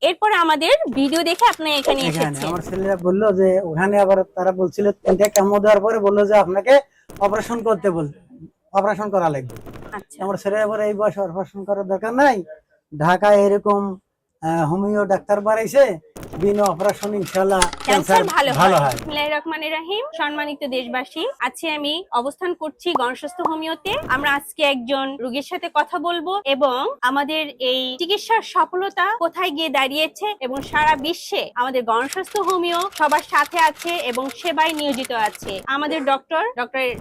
এরপর আমাদের ভিডিও দেখে আপনি এখানে এখানে এসেছেন। আমার ছেলেরা বললো যে ওখানে আবার তারা বলছিল 3টা কেমো দেওয়ার পরে বললো যে আপনাকে অপারেশন করতে অপারেশন করা লাগবে। আচ্ছা, আমার ছেলে আবার এই বয়সে অপারেশন করার দরকার নাই, ঢাকায় এরকম হোমিও ডাক্তার বাড়াইছে, বিনা অপারেশন ইনশাআল্লাহ ক্যান্সার ভালো ভালো হয়। হয়। বিসমিল্লাহির রহমানির রহিম। সম্মানিত দেশবাসী, আজকে আমি অবস্থান করছি গণস্বাস্থ্য হোমিওতে। আমরা আজকে একজন রোগীর সাথে কথা বলবো এবং আমাদের এই চিকিৎসার সফলতা কোথায় গিয়ে দাঁড়িয়েছে এবং সারা বিশ্বে আমাদের গণস্বাস্থ্য হোমিও সবার সাথে আছে এবং সেবায় নিয়োজিত আছে। আমাদের ডক্টর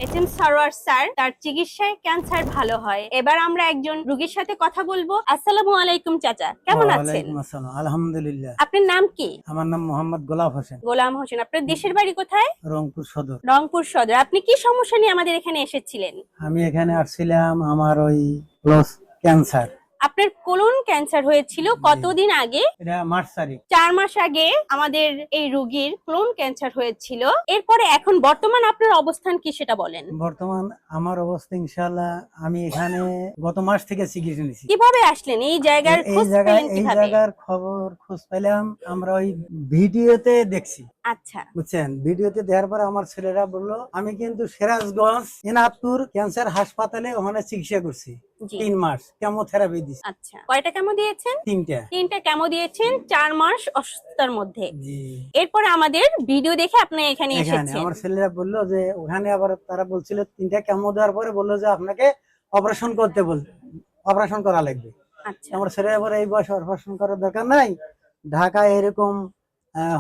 এস.এম. সারোয়ার স্যার, তার চিকিৎসায় ক্যান্সার ভালো হয়। এবার আমরা একজন রোগীর সাথে কথা বলবো। আসসালামু আলাইকুম চাচা, কেমন আছেন? ওয়ালাইকুম আসসালাম, আলহামদুলিল্লাহ। আপনার নাম কি? আমার নাম মোহাম্মদ গোলাপ হোসেন, গোলাম হোসেন। আপনার দেশের বাড়ি কোথায়? রংপুর সদর। রংপুর সদর। আপনি কি সমস্যা নিয়ে আমাদের এখানে এসেছিলেন? আমি এখানে আসছিলাম আমার ওই ক্যান্সার, আপনার কোলন ক্যান্সার হয়েছিল কতদিন আগে? এটা মার্চ তারিখ। 4 মাস আগে আমাদের এই রোগীর কোলন ক্যান্সার হয়েছিল। এরপরে এখন বর্তমান আপনার অবস্থান কি সেটা বলেন। বর্তমান আমার অবস্থা ইনশাআল্লাহ, আমি এখানে গত মাস থেকে চিকিৎসা নিছি। কিভাবে আসলেন এই জায়গার খোঁজ পেলেন এই কিভাবে? জায়গার খোঁজ পেলাম আমরা ওই ভিডিওতে দেখছি, আচ্ছা, বুঝছেন। ভিডিওতে দেখার পরে আমার ছেলেরা বললো, আমি কিন্তু সিরাজগঞ্জ এনাদপুর ক্যান্সার হাসপাতালে ওখানে চিকিৎসা করছি, জি। 3 মাস কেমোথেরাপি দিছি। আচ্ছা, কয়টা কেমো দিয়েছেন? 3টা। 3টা কেমো দিয়েছেন 4 মাস অসুস্থতার মধ্যে। জি। এরপরে আমাদের ভিডিও দেখে আপনি এখানে এখানে এসেছেন। আমার ছেলেরা বললো যে ওখানে আবার তারা বলছিল 3টা কেমো দেওয়ার পরে বললো যে আপনাকে অপারেশন অপারেশন করা লাগবে। আচ্ছা, আমার ছেলে আবার এই বয়সে অপারেশন করার দরকার নাই, ঢাকায় এরকম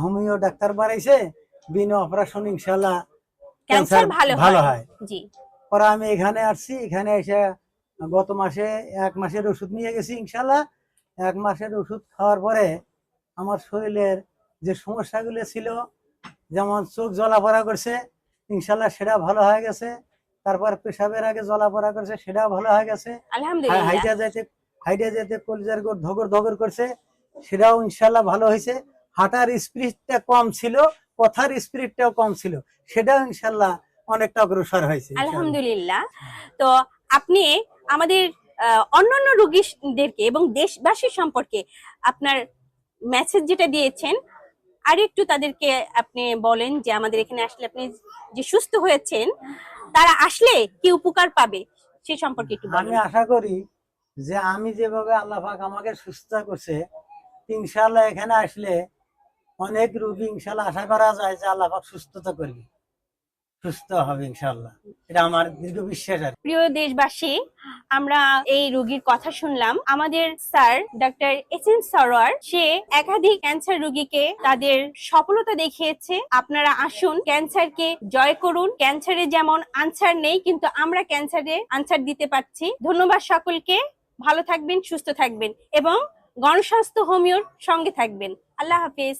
হোমিও ডাক্তার বাড়াইছে, বিনা অপারেশন ইনশাআল্লাহ ক্যান্সার ভালো হয়। জি। পরে আমি এখানে আসছি, এখানে এসে গত মাসে 1 মাসের ওষুধ নিয়ে গেছি ইনশাআল্লাহ। 1 মাসের ওষুধ খাওয়ার পরে আমার শরীরের যে সমস্যাগুলো ছিল, যেমন চোখ জ্বলাপড়া করছে, ইনশাআল্লাহ সেটা ভালো হয়ে গেছে। তারপর পেশাবের আগে জ্বলাপড়া করছে, সেটাও ভালো হয়ে গেছে। আলহামদুলিল্লাহ। হাইটা যাইতে কলিজার গোড় ধগর ধগর করছে, সেটাও ইনশাআল্লাহ ভালো হয়েছে। হাঁটার স্পিডটা কম ছিল, কথার স্পিডটাও কম ছিল, সেটাও ইনশাআল্লাহ অনেকটা অগ্রসর হয়েছে ইনশাআল্লাহ। আলহামদুলিল্লাহ। তো আপনি আমাদের অন্যান্য রোগীদেরকে এবং দেশবাসী সম্পর্কে আপনার মেসেজ যেটা দিয়েছেন, আর একটু তাদেরকে আপনি বলেন যে আমাদের এখানে আসলে আপনি যে সুস্থ হয়েছেন, তারা আসলে কি উপকার পাবে সে সম্পর্কে একটু আমি বলেন। আশা করি যে আমি যেভাবে আল্লাহ পাক আমাকে সুস্থ করছে, ইনশাআল্লাহ এখানে আসলে অনেক রোগী ইনশাআল্লাহ আশা করা যায় যে আল্লাহ পাক সুস্থতা করবে, সুস্থ হবে ইনশাআল্লাহ। এটা আমার দীর্ঘ বিশ্বাস আর কি। প্রিয় দেশবাসী, আমরা এই রোগীর কথা শুনলাম। আমাদের স্যার ডক্টর এস.এম. সারোয়ার, সে একাধিক ক্যান্সার রোগীকে তাদের সফলতা দেখিয়েছে। আপনারা আসুন, ক্যান্সারকে জয় করুন। ক্যান্সারে যেমন আনসার নেই, কিন্তু আমরা ক্যান্সারে আনসার দিতে পারছি। ধন্যবাদ সকলকে। ভালো থাকবেন, সুস্থ থাকবেন এবং গণস্বাস্থ্য হোমিওর সঙ্গে থাকবেন। আল্লাহ হাফেজ।